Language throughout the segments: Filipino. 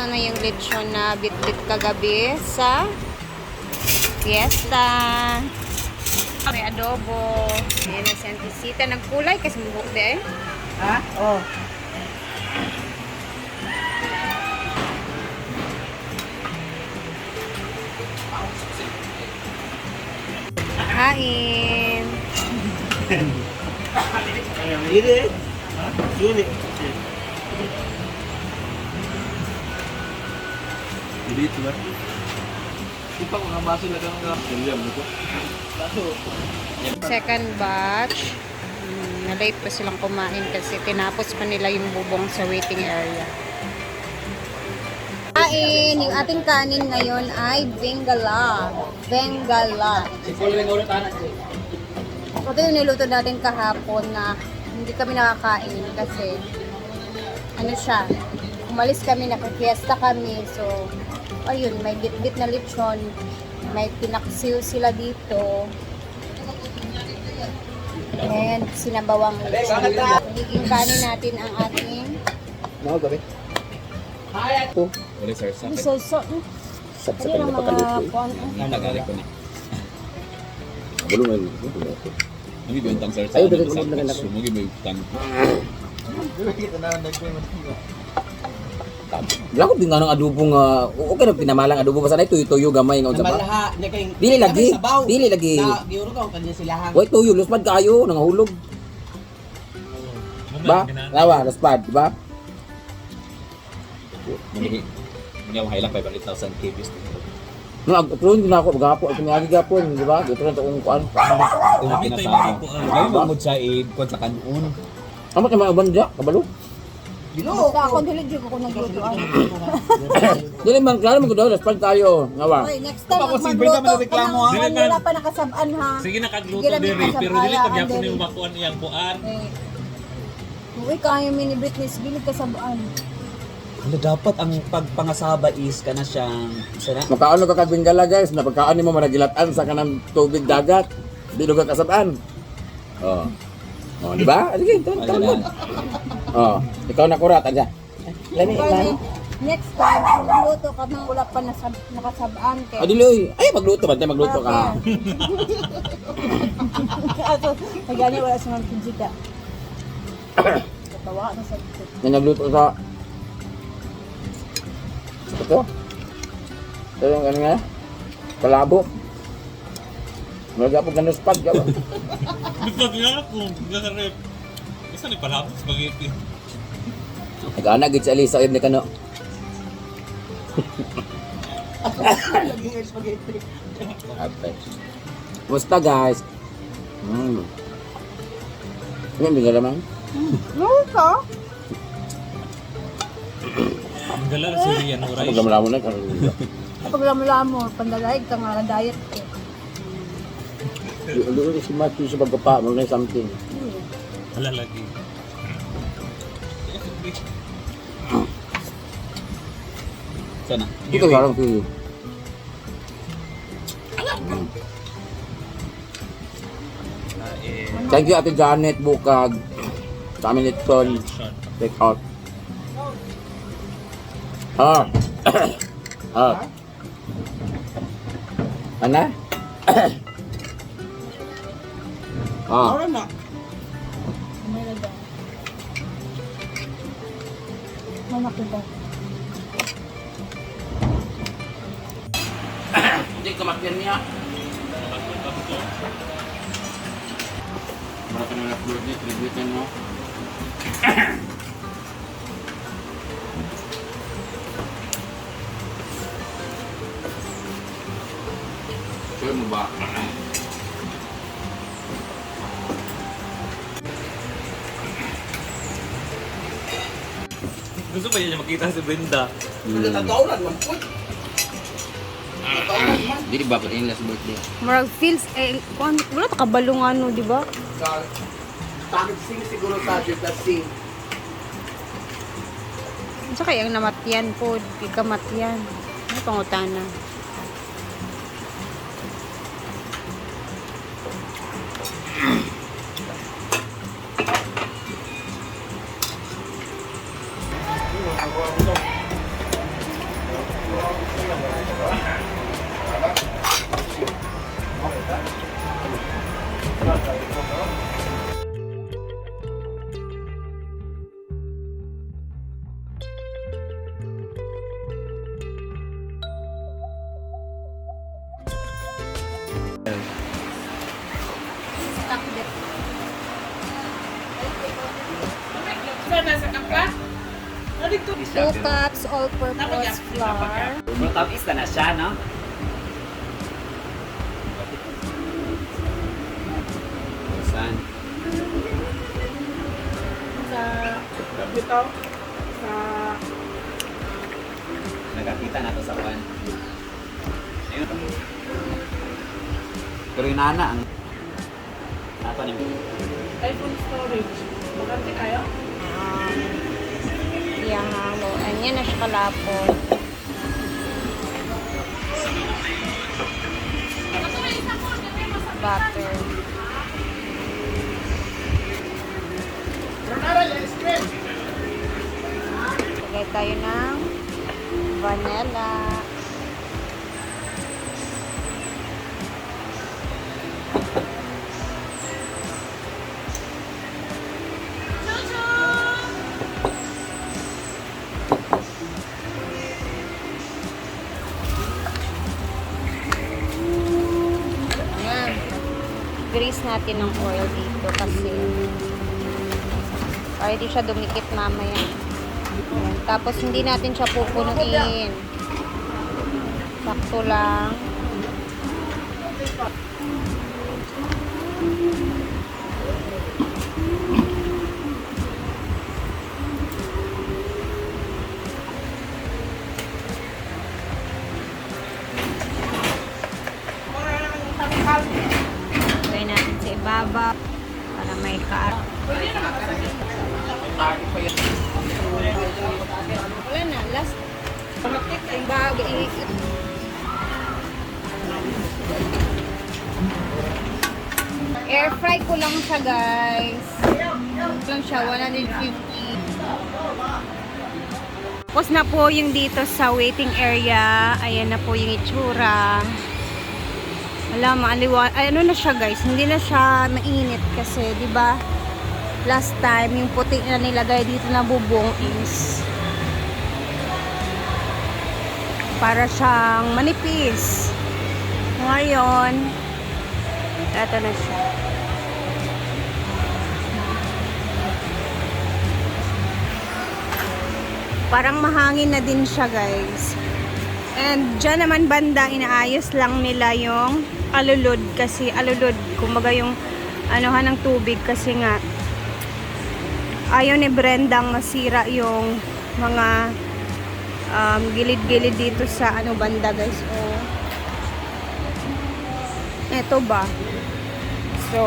na yung lechon na bit-bit kagabi sa fiesta. May adobo. Ayan na si Auntie Sita. Nagkulay kasi mabuk de. Ha? Oh. Kain. Ini. Ini. Jadi itu kan. Kita mau ngambasin lagi enggak? Diam gitu. Second batch. Na-late pa silang kumain kasi tinapos pa nila yung bubong sa waiting area. Kain! Yung ating kanin ngayon ay Bengala. Bengala. Ito yung niluto natin kahapon na hindi kami nakakain kasi ano siya, umalis kami, nakafiesta kami. So, ayun, may bit-bit na lechon. May pinaksiw sila dito. And sinabawang lechon. Higing kanin natin ang ating Mau gabi. Tuh, boleh saya sakit. so. Ayun ang mga kuwan. Nagari ko ni. Belum lagi. Ini bintang saya. Ayo dari kemudian dengan aku. Sumugi may utang. Wala ko tingnan ng adobo nga. Okay na pinamalang adobo basta na tuyo-tuyo gamay nga unsa ba? Malaha, niya kay Dili lagi. Dili lagi. Na giuro ka kanya silahan. Wait tuyo luspad kayo nangahulog. Ba? Lawa luspad, di ba? Muni ako highlight 500,000 kbs. No, agtron din ako gapo at miagi gapon, di ba? Gito na tong kuan. Kung pinasabi. Gawin mo mo sa ikon sa kanon. Amo kay mga banda, kabalo. Basta ako dili jud ko naglutuan. Dili man klaro man ko daw luspad tayo. Ngawa. Okay, next time Ako, mag si Brenda magluto man reklamo, ha? ka ng wala pa nakasab-an ha. Sige nakagluto Sige lang diri, yung pero dili kasabaya, ko gyapon diri. yung makuan iyang kuan. Uy, kaya mini Britney Spears kasabaan. Ano dapat ang pagpangasaba is kana siyang sana Makaano ka kagbingala guys, na pagkaan mo managilatan sa kanang tubig dagat. Di lugar kasabaan. Oh. Oh, di ba? Sige, tama. Oh, ikaw na kurat aja. Lami Kaya next time, kung magluto ka nang wala pa nakasabaan kay. Ah, dili oy. Ay, magluto ba? Magluto ka. Ato, nagani wala sa mga kinjita. Katawa na sa dito. Yan nagluto sa ito. Ito yung ano nga? Kalabo. Magagapog na spag ka ba? Basta nga ako, gasarep. Basta ni palabot spaghetti. Nag-aana gid sa Elisa ni kano. laging spaghetti. Ate. Musta guys? Ini bigla naman. Luto? Ang gala sa Rian Ako Uray. gamlamo na kan. Kapag lamulamo, pandalaig ka nga diet ko. Doon si Matthew sa pagkapa mo na something. Wala lagi. Sana. Ito garang tuyo. Thank you Ate Janet Bukag. Sa amin ito. Take out. Ah. Ah. Ana? Ah. Ora na. Mamak ito. Hindi kamatyan niya. Marami na na-upload niya, tribute niya mo. Sure mo ba? Gusto ba niya makita si Brenda? Nataulan man po. Hindi ba pati yung last birthday? Marag feels, wala ta kabalong ano, di ba? Sa takit sing siguro sa Juta sing. Sa kaya ang namatyan po, di ka matyan. Ano pangutana? Stock dip. Two cups all-purpose flour. Tamis na siya, no? Saan? Nagkakita na to sa kwan. Ayun. Pero yung nana ang... Ato ni mo. iPhone storage. Maganda kayo? Yan. So, yan na siya kalapot. Butter. Lagay tayo ng vanilla. Ayan. Grease natin ng oil dito kasi para hindi siya dumikit mamaya. Ayan. Tapos hindi natin siya pupunuin. Sakto lang. Lagay natin sa ibabaw para may kaarap. Wala na, last. Ang bagay. Air fry ko lang siya, guys. Lang siya, 150. Tapos na po yung dito sa waiting area. Ayan na po yung itsura. Wala, maaliwa. Ay, ano na siya, guys? Hindi na siya mainit kasi, di ba? Last time, yung puti na nilagay dito na bubong is para siyang manipis. Ngayon, eto na siya. Parang mahangin na din siya, guys. And dyan naman banda, inaayos lang nila yung alulod. Kasi alulod, kumbaga yung anuhan ng tubig. Kasi nga, ayaw ni Brendang masira yung mga gilid-gilid dito sa ano banda, guys. Oh. Eto ba? So,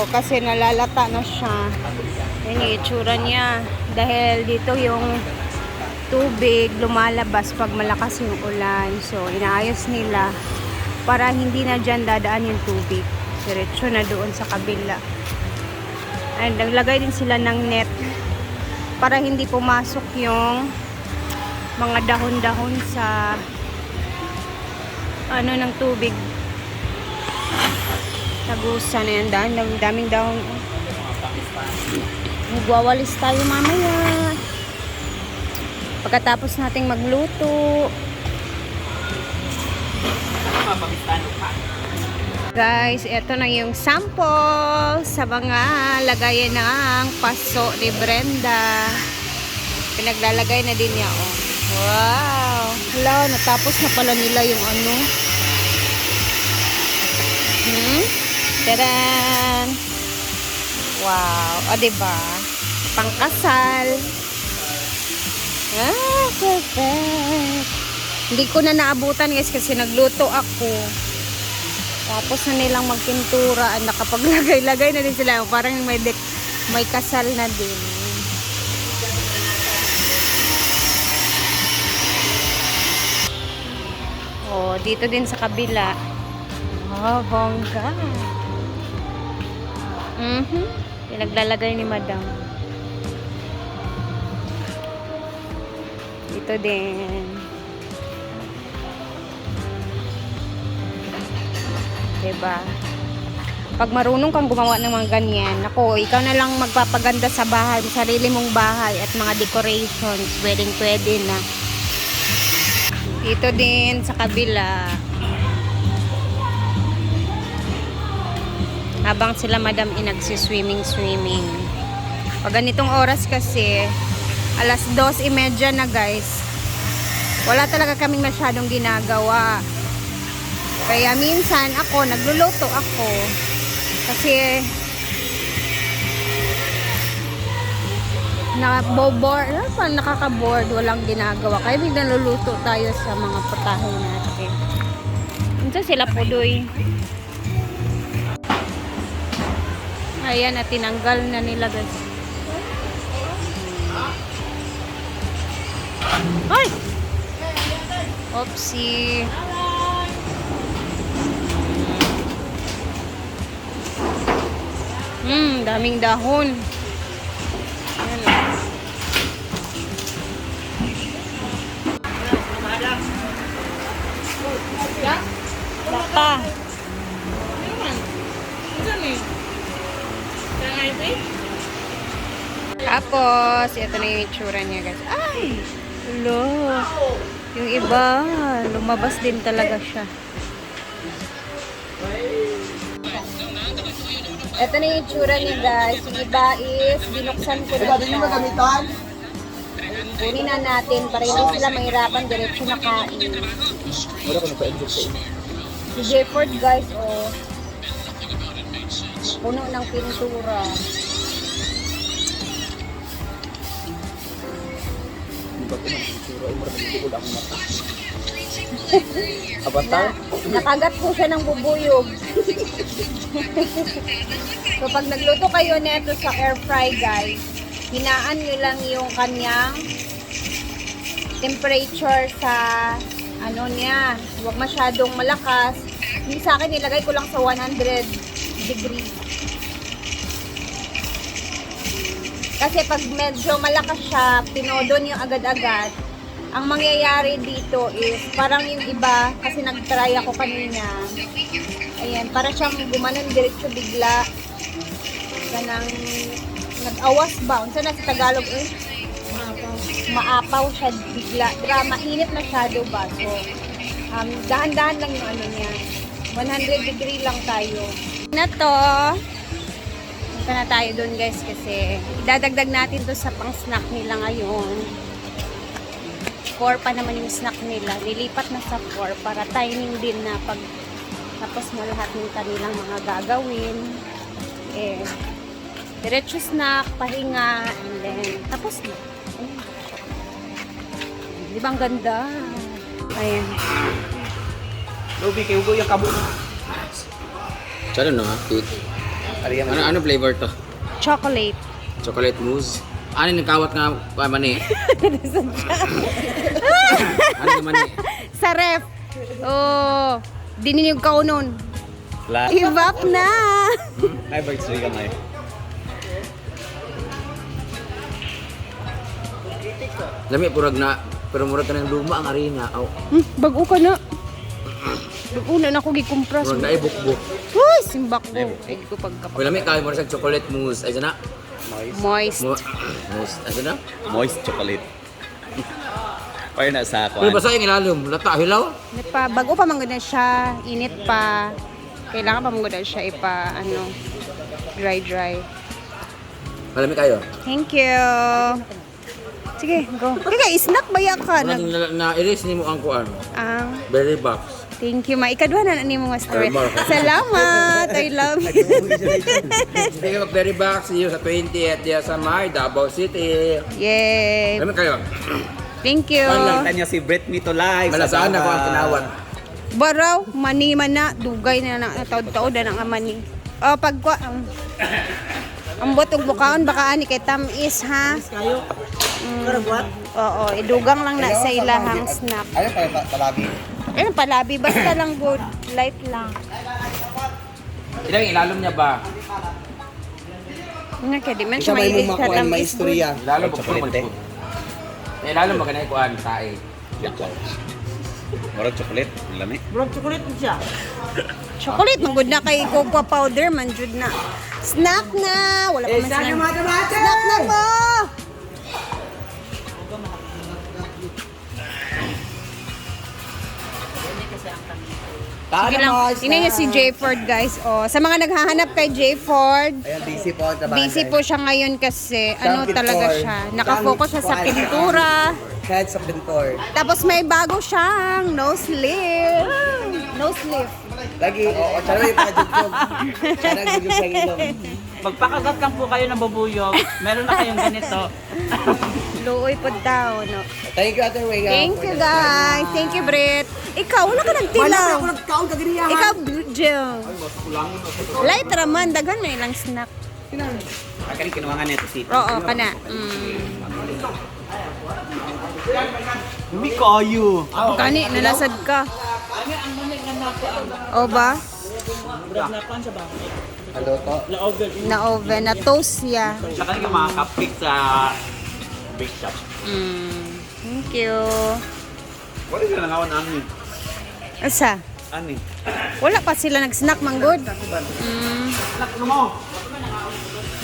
kasi nalalata na siya. Yan yung itsura niya. Dahil dito yung tubig lumalabas pag malakas yung ulan. So, inaayos nila para hindi na dyan dadaan yung tubig. Diretso na doon sa kabila. And naglagay din sila ng net para hindi pumasok yung mga dahon-dahon sa ano ng tubig. Tagusan na yan. Daming dahon. Magwawalis tayo mamaya. Pagkatapos nating magluto. Guys, ito na yung sample sa mga lagayan ng paso ni Brenda. Pinaglalagay na din niya, oh. Wow! Hala, natapos na pala nila yung ano. Tadan! Wow! O, diba? Pangkasal. Ah, perfect. Hindi ko na naabutan, guys, kasi nagluto ako. Tapos na nilang magpintura. Nakapaglagay-lagay na din sila. Parang may kasal na din. Oh, dito din sa kabila. Oh, bongga. Pinaglalagay ni Madam. Dito din. Diba? Pag marunong kang gumawa ng mga ganyan, ako, ikaw na lang magpapaganda sa bahay, sarili mong bahay at mga decorations. Pwedeng-pwede na. Dito din sa kabila. Habang sila madam inagsiswimming-swimming. Pag ganitong oras kasi, alas 2:30 na guys. Wala talaga kaming masyadong ginagawa. Kaya minsan ako, nagluluto ako. Kasi nakaka-board, walang ginagawa. Kaya naluluto tayo sa mga putahe natin. Minsan sila pudoy. Ayan, at tinanggal na nila guys. Ay! Oopsie. Daming dahon. Ayan o. Baka. Tapos, ito na yung itsura niya guys. Ay! Hello. Yung iba, lumabas din talaga siya. Ito na yung itsura niya guys. Yung iba is, binuksan ko na siya. Kunin na natin para hindi sila mahirapan, diretso na kain. Si Jefford guys, oh. Puno ng pintura. Nakagat po siya ng bubuyog. So pag nagluto kayo neto sa air fry guys, hinaan nyo lang yung kanyang temperature sa ano niya. Huwag masyadong malakas. Yung sa akin nilagay ko lang sa 100 degrees. Kasi pag medyo malakas siya, pinodon yung agad-agad, ang mangyayari dito is, parang yung iba, kasi nag-try ako kanina, ayan, para siyang gumanon diretso bigla, ganang, nag-awas ba? Unsa na sa Tagalog eh? Maapaw siya bigla. Mainit masyado ba? So, dahan-dahan lang yung ano niya. 100 degree lang tayo. Na to, punta na tayo dun guys kasi idadagdag natin to sa pang snack nila ngayon. 4 pa naman yung snack nila. Nilipat na sa 4 para timing din na pag tapos mo lahat ng kanilang mga gagawin. Eh, diretso snack, pahinga, and then tapos na. Di ba ang ganda? Ayan. Lobi, kayo yung kabo. Saan ano nga? Ano flavor to? Chocolate. Chocolate mousse. Ano yung kawat nga mani? Ano yung mani? Sa ref. Oh, dininig ka nun. La. Ibap na. Ay, birthday ka na eh. Lami, purag na, pero murag ka ng luma ang arena. Aw, Bago ka na. Bago na ako gikumpras. purag na ibukbuk. Uy, simbak ko. Ay, di ko pagkapag. Kung lami, kaya mo na sa chocolate mousse. Ay, sana? Moist. Mousse. Ay, sana? Moist chocolate. Or nasa Pero kwan. basta yung ilalom. Lata, hilaw? Init pa. Bago pa mangguna siya. Init pa. Kailangan pa mangguna siya dry. Malami kayo. Thank you. Sige, go. Kaya, snack ba yan ka? Murag na-erase ni mo ang kuan. Berry box. Thank you, ma. Ikadwa na ni mga story. Ay, Mark. Salamat. I love you. Speaking of berry box, see you sa 20th diya sa May, Davao City. Yay. Malami kayo. Thank you. Lang tanya si Brett Mito live. Malasaan ako ang tinawag. Baraw, mani man na. Dugay na taod-taod na nga mani. O, pagkwa. Ang botog bukaon, baka ani kay tamis, ha? Kayo? Oo, idugang lang na sa ilahang snack. Ayun kayo talabi. Ayun, palabi. Basta lang good. Light lang. Ilang ilalom niya ba? Nga, kaya di man siya may tamis. Ilalom ba? Chocolate eh. Ilalom ba ganay kuan tae? Murag chocolate. Lami. Chocolate, magod na kay cocoa powder, manjud na. Snack na! Wala pa man snack. Snack na po! Sige lang. Tingnan niyo si J. Ford, guys. Oh, sa mga naghahanap kay J. Ford, Ayan, busy po ang trabaho. busy po siya ngayon kasi ano Siyang talaga pintor. siya. Nakafocus siya sa Siyang pintura. Head sa pintor. Tapos may bago siyang nose lift. Nose lift. Lagi, oo, tsara yung pagkajugjog. Tsara yung jugjog sa ilong. Magpakagat lang po kayo ng bubuyog. Meron na kayong ganito. Luoy po daw, no? Thank you, Ate Wea. Thank you, guys. Thank you, Brit. Ikaw, wala ka Wala nagtilaw. ako nagkaon kaginiyahan. Ikaw, Jill. Light raman, daghan may ilang snack. Pagkali kinuwangan nito si Oo, kana. Umi kayo. Kani, nalasad ka. O ba? Ano to? Na oven, na toast ya. Saka yung mga cupcake sa bake shop. Thank you. Wala sila nangawan ani. Asa? Ani. Wala pa sila nag-snack, manggod. Nak mo.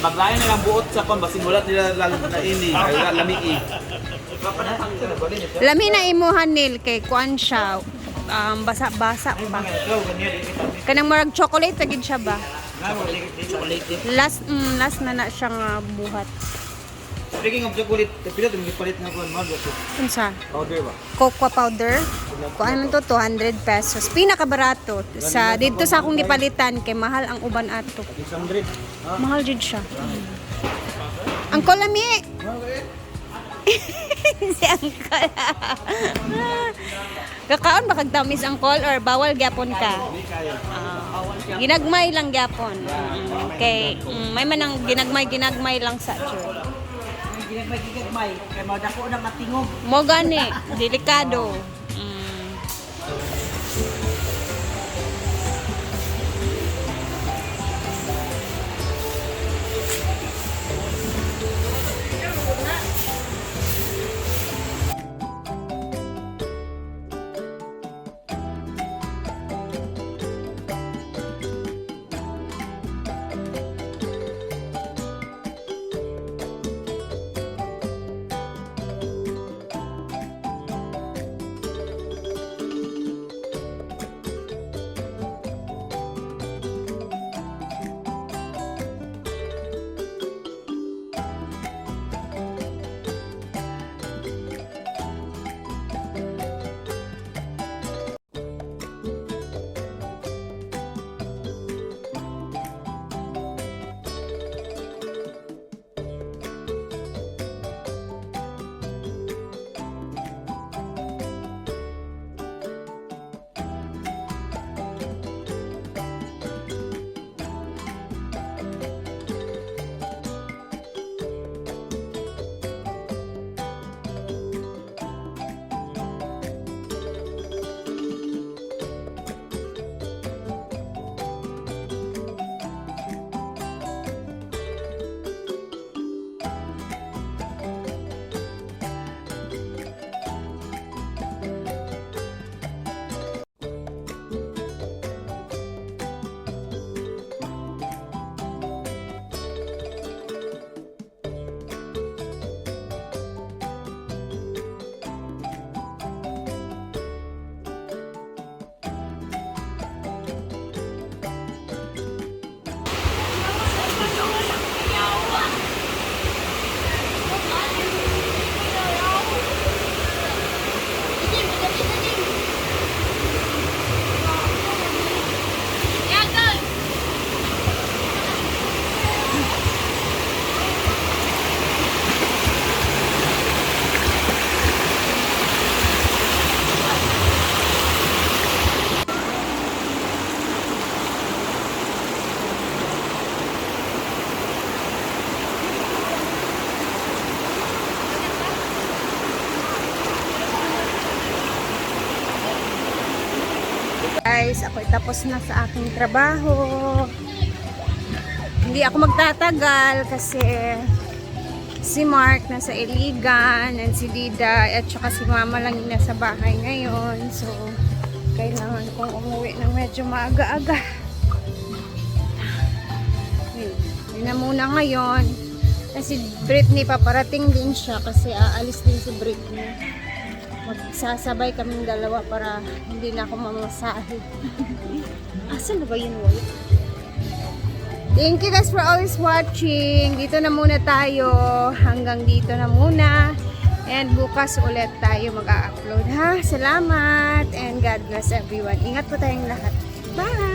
Maglayan nilang buot sa pan basin wala nila lalo na ini. Ay lami eh. Lami na imuhan nil kay kuan siya. Basa-basa pa. Kanang marag chocolate tagid siya ba? Last na siya nga buhat. Speaking of chocolate, pila ito palit nga kuan mo dito. Unsa? Powder ba? Cocoa powder. Kuan man to 200 pesos. Pinakabarato sa dito sa akong gipalitan kay mahal ang uban ato. 600. Mahal jud siya. Ang kolami. Si Angkol. Kakaon ba kag tamis angkol or bawal gyapon ka? Ginagmay lang gyapon. Okay, may man ang ginagmay lang sa church. Ginagmay. Kaya mga dako na matingog. Mo gani, delikado. Guys, ako'y tapos na sa aking trabaho. Hindi ako magtatagal kasi si Mark nasa Iligan and si Dida at saka si Mama lang yung nasa bahay ngayon. So, kailangan kong umuwi ng medyo maaga-aga. Yun na muna ngayon. Kasi Britney, paparating din siya kasi aalis din si Britney. magsasabay kaming dalawa para hindi na ako mamasahe. Asan na ba yun, Walt? Thank you guys for always watching. Dito na muna tayo. Hanggang dito na muna. And bukas ulit tayo mag-upload ha. Salamat and God bless everyone. Ingat po tayong lahat. Bye!